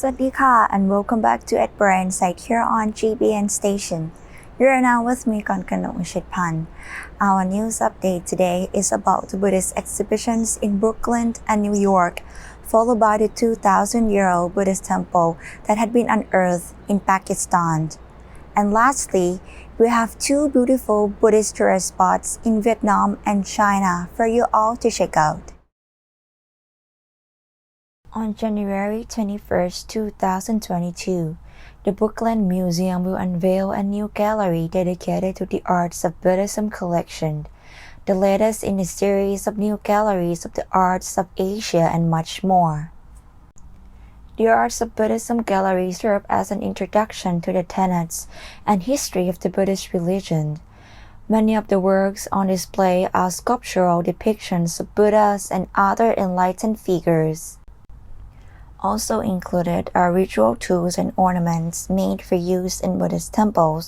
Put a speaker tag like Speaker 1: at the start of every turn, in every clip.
Speaker 1: สวัสดีค่ะ and welcome back to Ed Brain Site here on GBN Station. You are now with me, Kankanong Shitpan. Our news update today is about the Buddhist exhibitions in Brooklyn and New York, followed by the 2,000-year-old Buddhist temple that had been unearthed in Pakistan. And lastly, we have two beautiful Buddhist tourist spots in Vietnam and China for you all to check out.On January 21, 2022, the Brooklyn Museum will unveil a new gallery dedicated to the Arts of Buddhism collection, the latest in a series of new galleries of the arts of Asia and much more. The Arts of Buddhism gallery serve as an introduction to the tenets and history of the Buddhist religion. Many of the works on display are sculptural depictions of Buddhas and other enlightened figures.Also included are ritual tools and ornaments made for use in Buddhist temples,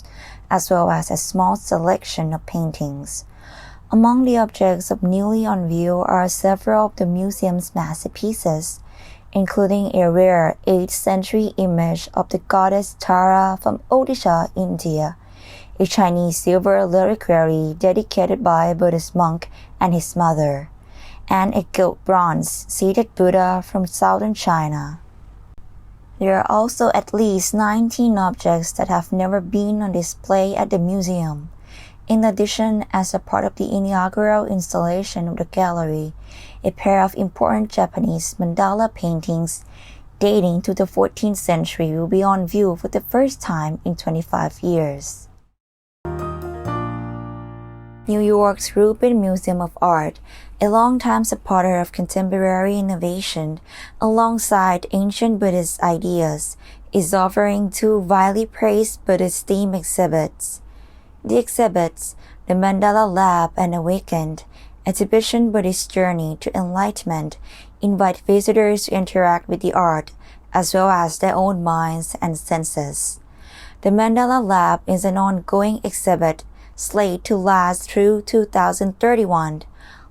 Speaker 1: as well as a small selection of paintings. Among the objects of newly on view are several of the museum's masterpieces, including a rare 8th century image of the goddess Tara from Odisha, India, a Chinese silver reliquary dedicated by a Buddhist monk and his mother.And a gilt bronze seated Buddha from southern China. There are also at least 19 objects that have never been on display at the museum. In addition, as a part of the inaugural installation of the gallery, a pair of important Japanese mandala paintings dating to the 14th century will be on view for the first time in 25 years.New York's Rupen Museum of Art, a longtime supporter of contemporary innovation alongside ancient Buddhist ideas, is offering two widely praised Buddhist theme exhibits. The exhibits, The Mandala Lab and Awakened, Exhibition Buddhist Journey to Enlightenment, invite visitors to interact with the art, as well as their own minds and senses. The Mandala Lab is an ongoing exhibit,slated to last through 2031,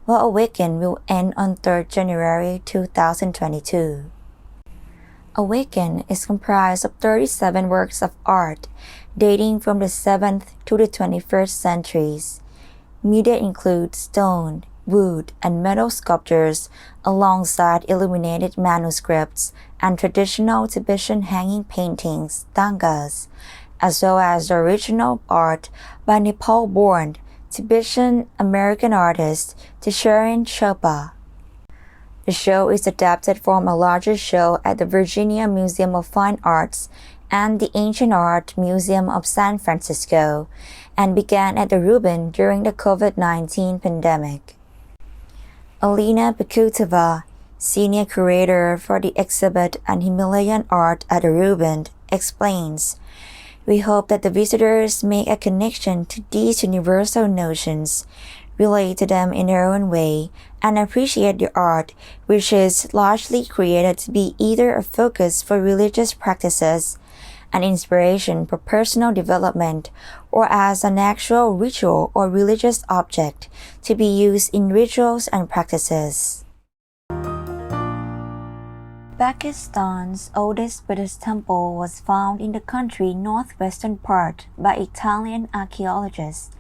Speaker 1: while Awaken will end on 3rd January 2022. Awaken is comprised of 37 works of art dating from the 7th to the 21st centuries. Media include stone, wood, and metal sculptures alongside illuminated manuscripts and traditional Tibetan hanging paintings, tangas,as well as the original art by Nepal-born Tibetan-American artist Tisharin Chopra. The show is adapted from a larger show at the Virginia Museum of Fine Arts and the Ancient Art Museum of San Francisco, and began at the Ruben during the COVID-19 pandemic. Alina Bakutova, senior curator for the exhibit and Himalayan art at the Ruben, explains,We hope that the visitors make a connection to these universal notions, relate to them in their own way, and appreciate the art, which is largely created to be either a focus for religious practices, an inspiration for personal development, or as an actual ritual or religious object to be used in rituals and practices.Pakistan's oldest Buddhist temple was found in the country's northwestern part by Italian archaeologists.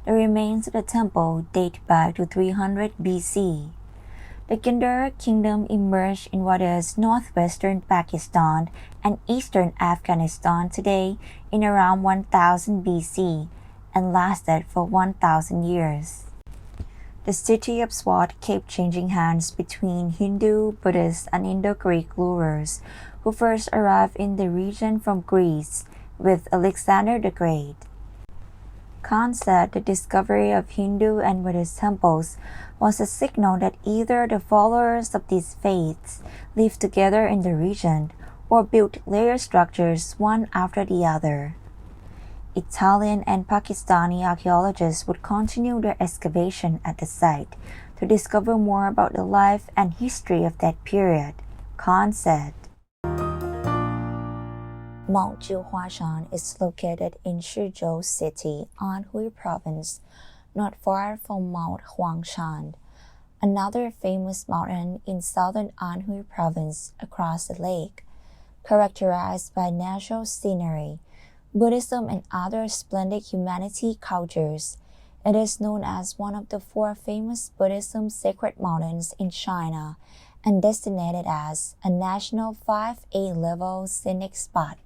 Speaker 1: The remains of the temple date back to 300 BC. The Gandhara kingdom emerged in what is northwestern Pakistan and eastern Afghanistan today in around 1000 BC and lasted for 1,000 years.The city of Swat kept changing hands between Hindu, Buddhist, and Indo-Greek rulers who first arrived in the region from Greece with Alexander the Great. Khan said the discovery of Hindu and Buddhist temples was a signal that either the followers of these faiths lived together in the region or built layer structures one after the other.Italian and Pakistani archaeologists would continue their excavation at the site to discover more about the life and history of that period, Khan said. Mount Jiuhuashan is located in Shizhou City, Anhui Province, not far from Mount Huangshan, another famous mountain in southern Anhui Province across the lake. characterized by natural scenery, Buddhism and other splendid humanity cultures. It is known as one of the 4 famous Buddhism sacred mountains in China and designated as a national 5A level scenic spot.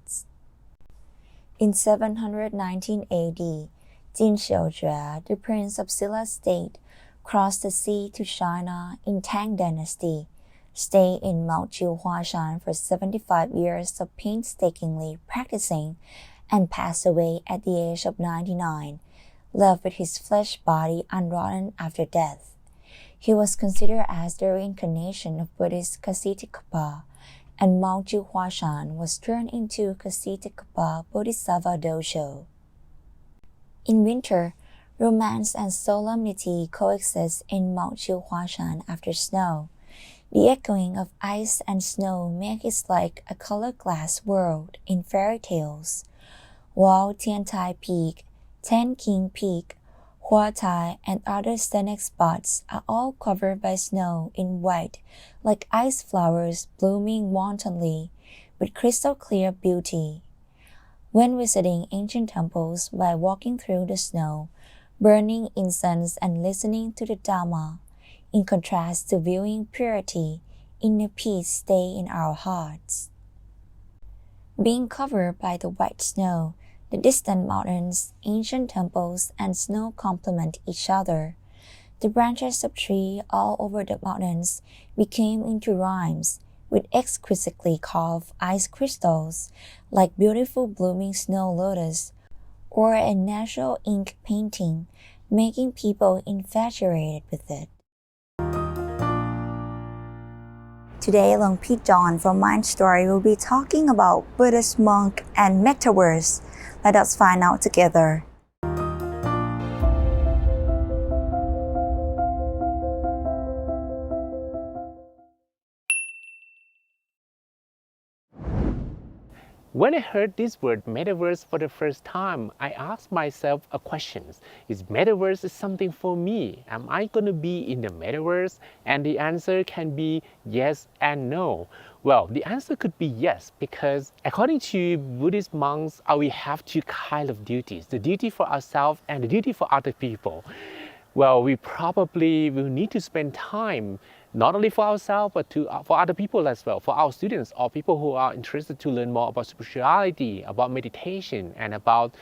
Speaker 1: In 719 AD, Jin Xiujue, the prince of Silla state, crossed the sea to China in Tang dynasty, stayed in Mount Huashan for 75 years of painstakingly practicing, and passed away at the age of 99, left with his flesh body unrotten after death. He was considered as the reincarnation of Buddhist Kassitikapa, and Mount Huashan was turned into Kassitikapa Bodhisattva Dojo. In winter, romance and solemnity coexist in Mount Huashan after snow. The echoing of ice and snow makes it like a colored glass world in fairy tales. While Tiantai Peak, Ten King Peak, Huatai, and other scenic spots are all covered by snow in white, like ice flowers blooming wantonly, with crystal clear beauty. When visiting ancient temples by walking through the snow, burning incense and listening to the Dharma, in contrast to viewing purity, inner peace stay in our hearts. Being covered by the white snow, the distant mountains, ancient temples, and snow complement each other. The branches of trees all over the mountains became into rhymes, with exquisitely carved ice crystals, like beautiful blooming snow lotus, or a natural ink painting, making people infatuated with it. Today, Long Pete John from Mind Story will be talking about Buddhist monk and metaverse. Let us find out together.
Speaker 2: When I heard this word metaverse for the first time, I asked myself a question. Is metaverse something for me? Am I going to be in the metaverse? And the answer can be yes and no. Well, the answer could be yes, because according to Buddhist monks, we have 2 kinds of duties, the duty for ourselves and the duty for other people. Well, we probably will need to spend time not only for ourselves, but for other people as well, for our students or people who are interested to learn more about spirituality, about meditation, and about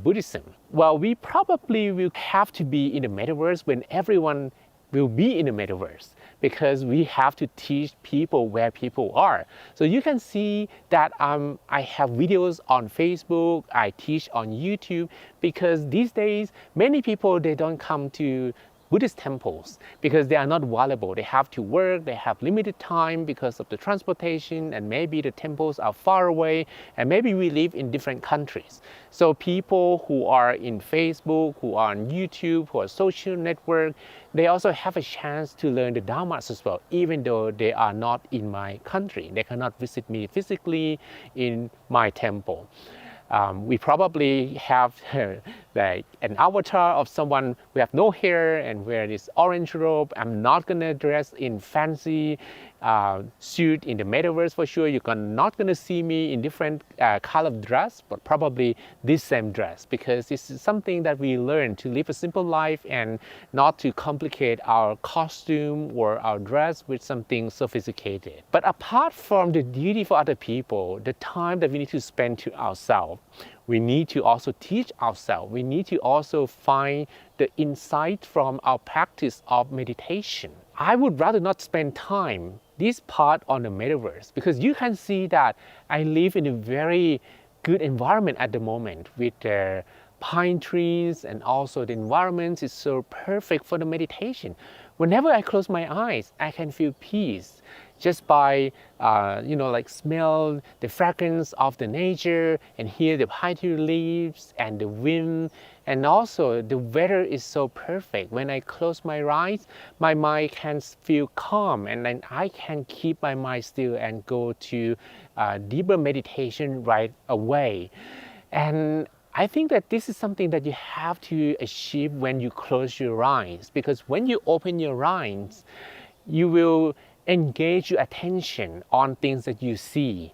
Speaker 2: Buddhism. Well, we probably will have to be in the metaverse when everyone will be in the metaverse, because we have to teach people where people are. So you can see that I have videos on Facebook, I teach on YouTube, because these days many people, they don't come to Buddhist temples because they are not valuable. They have to work, they have limited time because of the transportation, and maybe the temples are far away, and maybe we live in different countries. So people who are in Facebook, who are on YouTube, who are social network, they also have a chance to learn the Dharma as well, even though they are not in my country. They cannot visit me physically in my temple. We probably have like an avatar of someone who have no hair and wear this orange robe. I'm not gonna dress in fancy suit in the metaverse for sure. You're not gonna see me in different color of dress, but probably this same dress, because this is something that we learn to live a simple life and not to complicate our costume or our dress with something sophisticated. But apart from the duty for other people, the time that we need to spend to ourselves, we need to also teach ourselves. We need to also find the insight from our practice of meditation. I would rather not spend time this part on the metaverse, because you can see that I live in a very good environment at the moment with the pine trees, and also the environment is so perfect for the meditation. Whenever I close my eyes, I can feel peace just by like smell the fragrance of the nature and hear the pine tree leaves and the wind, and also the weather is so perfect. When I close my eyes, my mind can feel calm, and then I can keep my mind still and go to deeper meditation right away. And I think that this is something that you have to achieve when you close your eyes, because when you open your eyes, you will engage your attention on things that you see.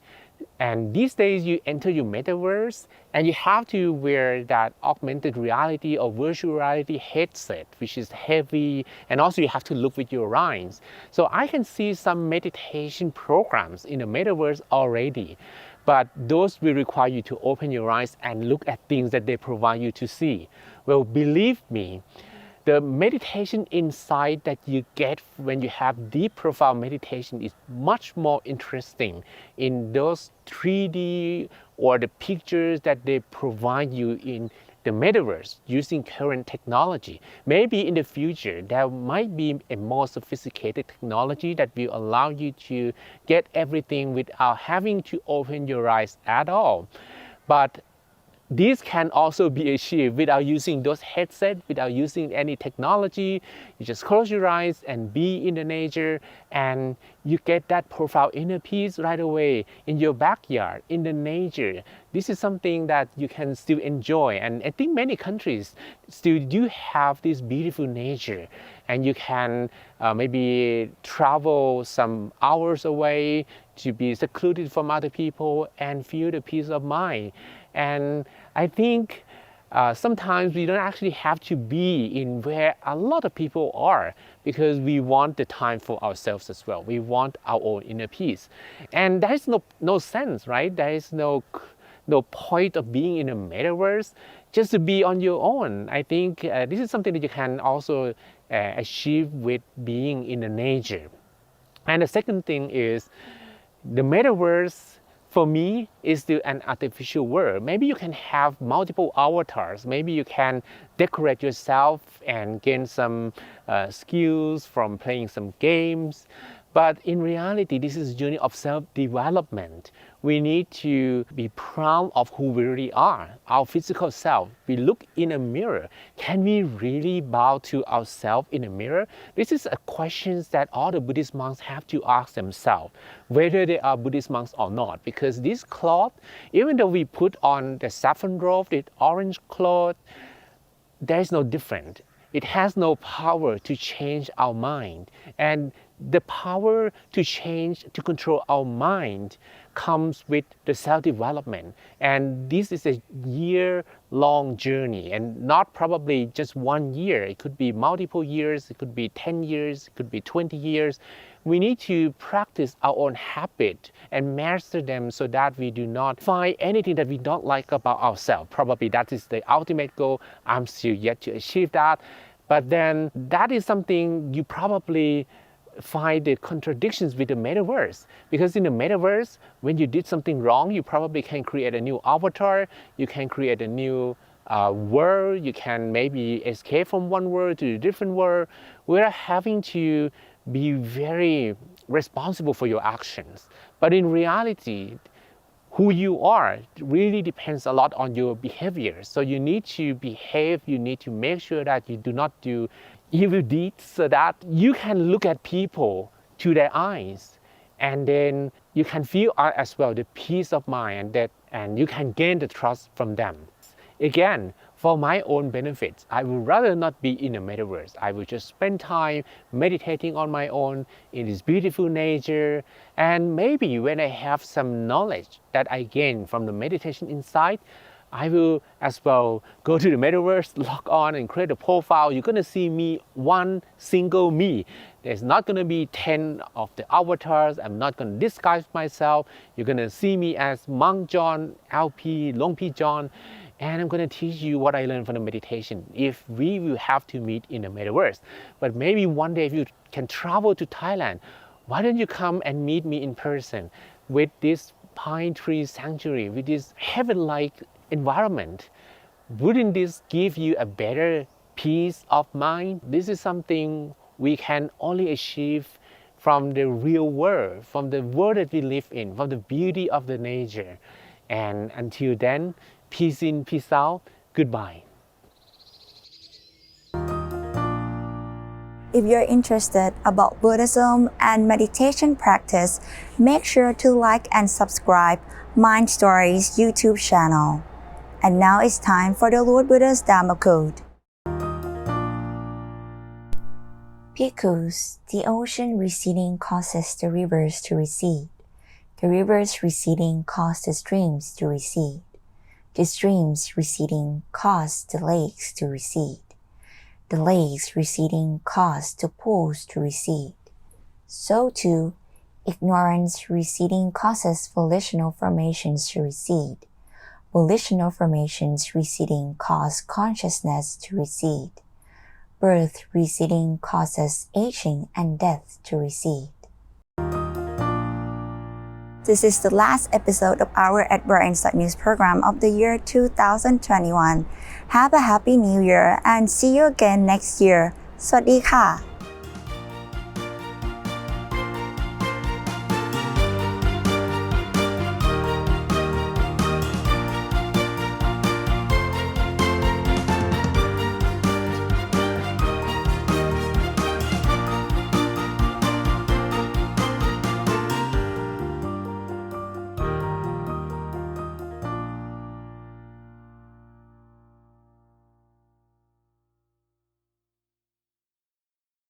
Speaker 2: And these days you enter your metaverse and you have to wear that augmented reality or virtual reality headset, which is heavy, and also you have to look with your eyes. So I can see some meditation programs in the metaverse already, but those will require you to open your eyes and look at things that they provide you to see. Well, believe me, the meditation insight that you get when you have deep profound meditation is much more interesting in those 3D or the pictures that they provide you in the metaverse using current technology. Maybe in the future there might be a more sophisticated technology that will allow you to get everything without having to open your eyes at all. But these can also be achieved without using those headsets, without using any technology. You just close your eyes and be in the nature, and you get that profound inner peace right away in your backyard, in the nature. This is something that you can still enjoy, and I think many countries still do have this beautiful nature, and you can maybe travel some hours away to be secluded from other people and feel the peace of mind. And I think sometimes we don't actually have to be in where a lot of people are, because we want the time for ourselves as well. We want our own inner peace. And there is no sense, right? There is no point of being in a metaverse just to be on your own. I think this is something that you can also achieve with being in the nature. And the second thing is, the metaverse for me is still an artificial world. Maybe you can have multiple avatars. Maybe you can decorate yourself and gain some skills from playing some games. But in reality, this is a journey of self-development. We need to be proud of who we really are, our physical self. We look in a mirror. Can we really bow to ourselves in a mirror? This is a question that all the Buddhist monks have to ask themselves, whether they are Buddhist monks or not. Because this cloth, even though we put on the saffron robe, the orange cloth, there is no difference. It has no power to change our mind. And the power to change, to control our mind comes with the self-development. And this is a year-long journey, and not probably just 1 year. It could be multiple years, it could be 10 years, it could be 20 years. We need to practice our own habit and master them so that we do not find anything that we don't like about ourselves. Probably that is the ultimate goal. I'm still yet to achieve that. But then that is something you probably find the contradictions with the metaverse, because in the metaverse, when you did something wrong, you probably can create a new avatar, you can create a new world, you can maybe escape from one world to a different world. We're having to be very responsible for your actions. But in reality, who you are really depends a lot on your behavior. So you need to behave, you need to make sure that you do not do evil deeds, so that you can look at people to their eyes, and then you can feel as well the peace of mind, and you can gain the trust from them. Again, for my own benefits, I would rather not be in the metaverse. I would just spend time meditating on my own in this beautiful nature, and maybe when I have some knowledge that I gain from the meditation inside, I will as well go to the metaverse, log on and create a profile. You're gonna see me, one single me. There's not gonna be 10 of the avatars. I'm not gonna disguise myself. You're gonna see me as Monk John, LP, Long P John, and I'm gonna teach you what I learned from the meditation if we will have to meet in the metaverse. But maybe one day if you can travel to Thailand, why don't you come and meet me in person with this pine tree sanctuary, with this heaven-like environment? Wouldn't this give you a better peace of mind? This is something we can only achieve from the real world, from the world that we live in, from the beauty of the nature. And until then, peace in, peace out, goodbye.
Speaker 1: If you're interested about Buddhism and meditation practice, make sure to like and subscribe Mind Stories YouTube channel. And now it's time for the Lord Buddha's Dharma Code. Bhikkhus, the ocean receding causes the rivers to recede. The rivers receding cause the streams to recede. The streams receding cause the lakes to recede. The lakes receding cause the pools to recede. So too, ignorance receding causes volitional formations to recede. Volitional formations receding cause consciousness to recede. Birth receding causes aging and death to recede. This is the last episode of our Edinburgh Insight News program of the year 2021. Have a happy new year and see you again next year. สวัสดีค่ะ